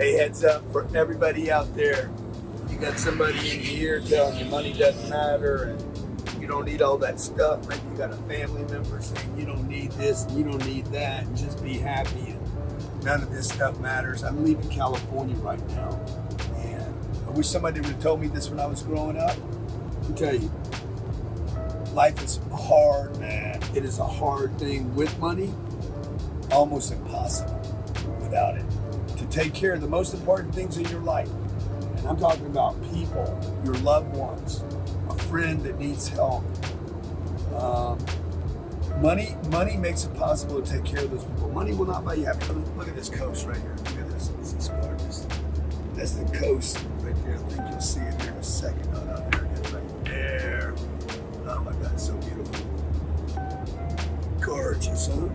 Hey, heads up for everybody out there. You got somebody in here telling you money doesn't matter and you don't need all that stuff. Maybe you got a family member saying you don't need this and you don't need that and just be happy and none of this stuff matters. I'm leaving California right now and I wish somebody would have told me this when I was growing up. I'll tell you, life is hard, man. It is a hard thing with money, almost impossible without it. To take care of the most important things in your life. And I'm talking about people, your loved ones, a friend that needs help. Money makes it possible to take care of those people. Money will not buy you happiness. Look at this coast right here. Look at this. This is gorgeous. That's the coast right there. I think you'll see it here in a second. Oh, no, there it is right there. Oh my God, it's so beautiful. Gorgeous, huh?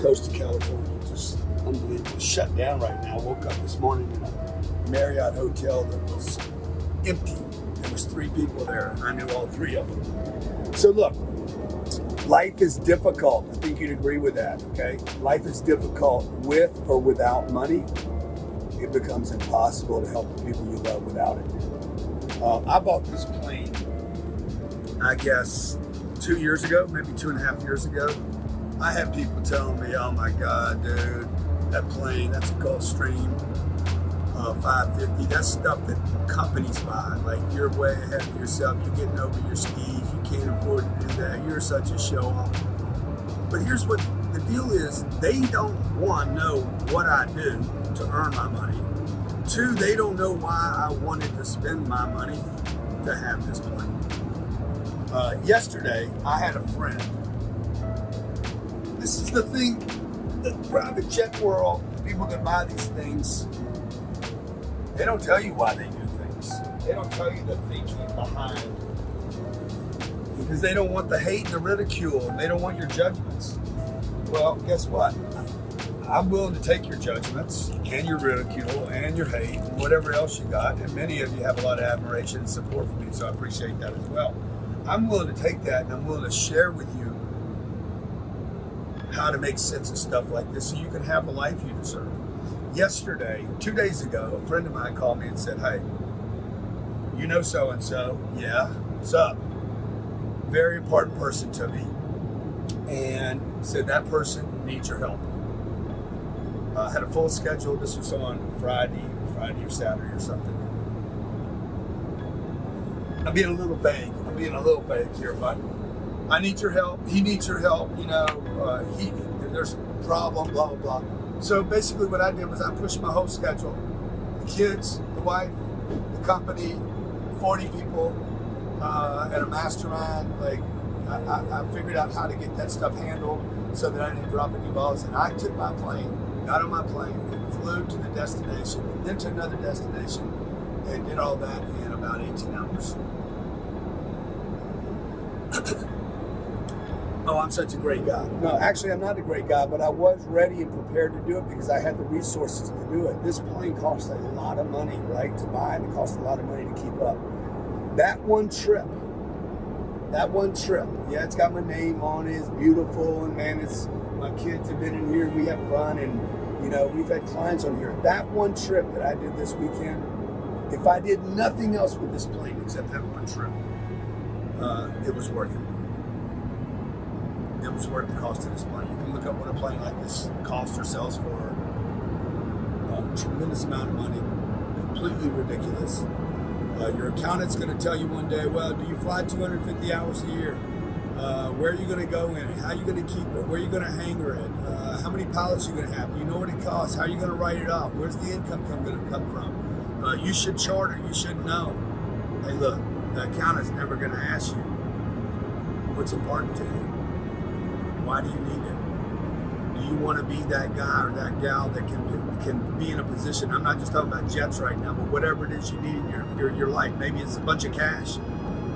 Coast of California, just unbelievable. Shut down right now. I woke up this morning in a Marriott hotel that was empty. There was 3 people there, and I knew all 3 of them. So look, life is difficult. I think you'd agree with that, okay? Life is difficult with or without money. It becomes impossible to help the people you love without it. I bought this plane, I guess, 2 years ago, maybe 2.5 years ago. I had people telling me, oh my God, dude, that plane, that's a Gulfstream 550. That's stuff that companies buy. Like, you're way ahead of yourself. You're getting over your skis. You can't afford to do that. You're such a show off. But here's what the deal is. They don't, one, know what I do to earn my money. 2, they don't know why I wanted to spend my money to have this plane. Yesterday, I had a friend. This is the thing, the private jet world, the people that buy these things, they don't tell you why they do things. They don't tell you the thinking behind. Because they don't want the hate and the ridicule, and they don't want your judgments. Well, guess what? I'm willing to take your judgments and your ridicule and your hate and whatever else you got. And many of you have a lot of admiration and support for me, so I appreciate that as well. I'm willing to take that and I'm willing to share with you how to make sense of stuff like this so you can have the life you deserve. Yesterday, 2 days ago, a friend of mine called me and said, hey, you know so-and-so? Yeah, what's up? Very important person to me. And said that person needs your help. Had a full schedule. This was on Friday or Saturday or something. I'm being a little vague here, but I need your help. He needs your help. You know, there's a problem, blah, blah, blah. So basically what I did was I pushed my whole schedule. The kids, the wife, the company, 40 people, at a mastermind. Like, I figured out how to get that stuff handled so that I didn't drop any balls. And I took my plane, got on my plane, and flew to the destination, and then to another destination, and did all that in about 18 hours. Oh, I'm such a great guy. No, actually, I'm not a great guy, but I was ready and prepared to do it because I had the resources to do it. This plane cost a lot of money, right, to buy, and it cost a lot of money to keep up. That one trip, yeah, it's got my name on it, it's beautiful, and man, my kids have been in here, we have fun, and, you know, we've had clients on here. That one trip that I did this weekend, if I did nothing else with this plane except that one trip, it was worth it. It was worth the cost of this plane. You can look up what a plane like this costs or sells for. A tremendous amount of money. Completely ridiculous. Your accountant's going to tell you one day, well, do you fly 250 hours a year? Where are you going to go in it? How are you going to keep it? Where are you going to hangar it? How many pilots are you going to have? Do you know what it costs? How are you going to write it off? Where's the income going to come from? You should charter. You should know. Hey, look, the accountant's never going to ask you what's important to you. Why do you need it? Do you want to be that guy or that gal that can be in a position? I'm not just talking about jets right now, but whatever it is you need in your life. Maybe it's a bunch of cash.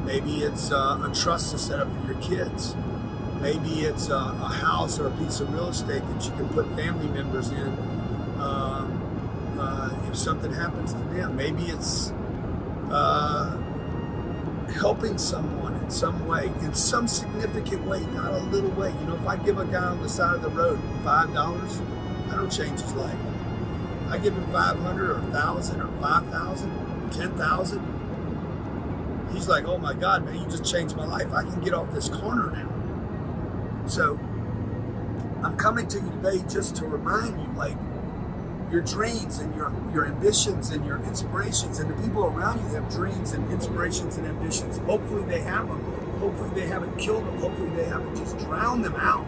Maybe it's a trust to set up for your kids. Maybe it's a house or a piece of real estate that you can put family members in if something happens to them. Maybe it's helping someone in some way, in some significant way, not a little way. You know, if I give a guy on the side of the road $5, I don't change his life. I give him 500 or 1,000 or 5,000, 10,000. He's like, oh my God, man, you just changed my life. I can get off this corner now. So I'm coming to you today just to remind you, like, your dreams and your ambitions and your inspirations, and the people around you have dreams and inspirations and ambitions. Hopefully they have them. Hopefully they haven't killed them. Hopefully they haven't just drowned them out.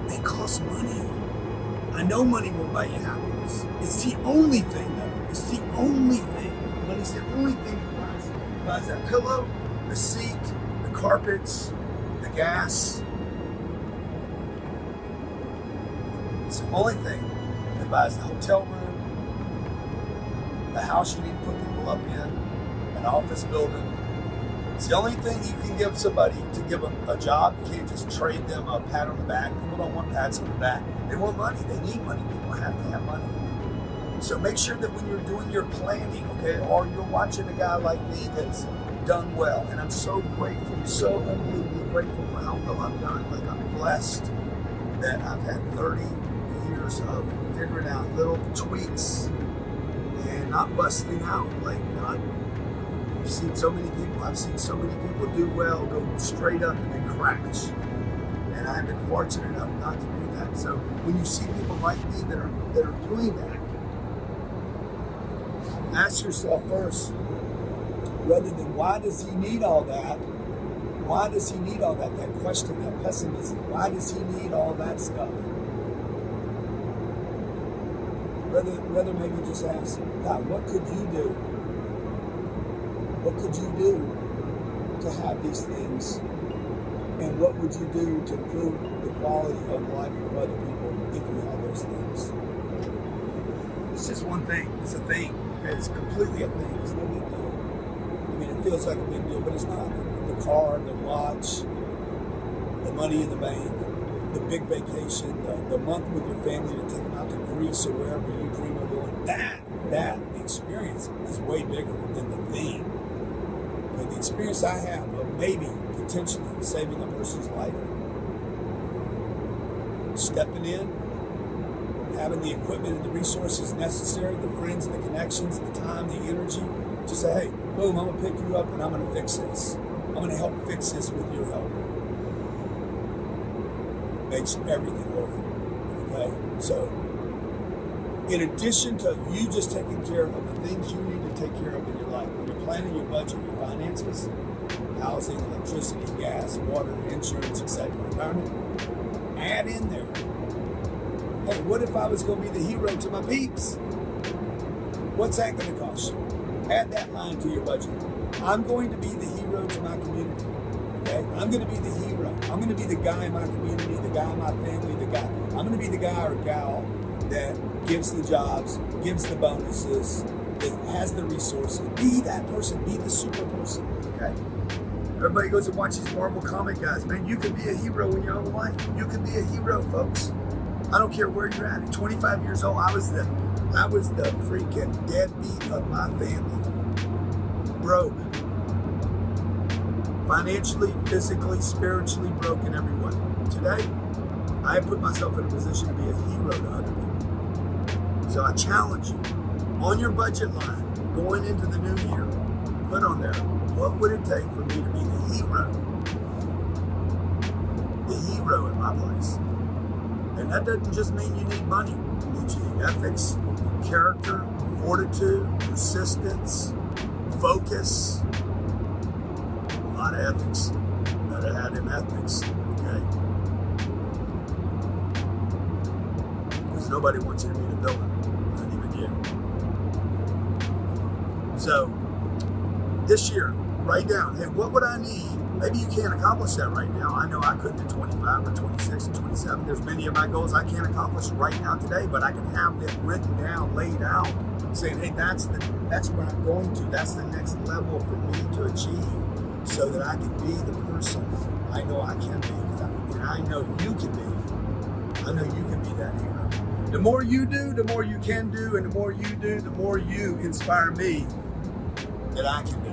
They cost money. I know money will buy you happiness. It's the only thing, though. It's the only thing. Money's the only thing that buys that pillow, the seat, the carpets, the gas. It's the only thing that buys the hotel room, the house you need to put people up in, an office building. It's the only thing you can give somebody to give them a job. You can't just trade them a pat on the back. People don't want pats on the back. They want money. They need money. People have to have money. So make sure that when you're doing your planning, okay, or you're watching a guy like me that's done well, and I'm so grateful, so unbelievably grateful for how well I've done. Like, I'm blessed that I've had 30 years of figuring out little tweaks and not busting out. Like, I've seen so many people do well, go straight up and then crash. And I've been fortunate enough not to do that. So when you see people like me that are doing that, ask yourself first, rather than why does he need all that? Why does he need all that? That question, that pessimism. Why does he need all that stuff? Rather maybe just ask, God, what could you do? What could you do to have these things? And what would you do to improve the quality of life of other people if you have those things? It's just one thing. It's a thing. Okay? It's completely a thing. It's no big deal. I mean, it feels like a big deal, but it's not. The car, the watch, the money in the bank, the big vacation, the month with your family to take them out to Greece or wherever you dream of going. That experience is way bigger than the thing. But the experience I have of maybe potentially saving a person's life, stepping in, having the equipment and the resources necessary, the friends, the connections, the time, the energy, to say, hey, boom, I'm going to pick you up and I'm going to fix this. I'm going to help fix this with your help. Makes everything worth it. Okay? So, in addition to you just taking care of the things you need to take care of in your life, when you're planning your budget, your finances, housing, electricity, gas, water, insurance, etc., environment, add in there, hey, what if I was going to be the hero to my peeps? What's that going to cost you? Add that line to your budget. I'm going to be the hero to my community. Okay? I'm going to be the hero. I'm going to be the guy in my community, the guy in my family, I'm going to be the guy or gal that gives the jobs, gives the bonuses, that has the resources. Be that person. Be the super person. Okay? Everybody goes and watches Marvel comic guys. Man, you can be a hero in your own life. You can be a hero, folks. I don't care where you're at. At 25 years old, I was the freaking deadbeat of my family. Broke. Financially, physically, spiritually broken, everyone. Today, I have put myself in a position to be a hero to other people. So I challenge you, on your budget line, going into the new year, put on there, what would it take for me to be the hero? The hero in my place. And that doesn't just mean you need money. It means you need ethics, character, fortitude, persistence, focus. A lot of ethics. Gotta have them ethics, okay? Because nobody wants you to be the villain, not even you. So, this year, write down, hey, what would I need? Maybe you can't accomplish that right now. I know I couldn't at 25 or 26 or 27. There's many of my goals I can't accomplish right now today, but I can have them written down, laid out, saying, hey, that's where I'm going to. That's the next level for me to achieve so that I can be the person I know I can be. And I know you can be. I know you can be that hero. The more you do, the more you can do, and the more you do, the more you inspire me that I can do.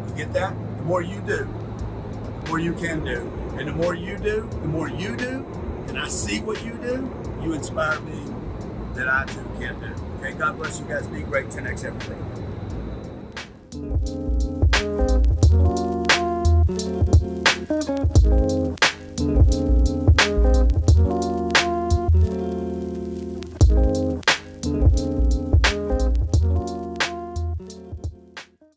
You get that? The more you do, the more you can do. And the more you do, and I see what you do, you inspire me that I too can do. Okay, God bless you guys. Be great. 10x everything.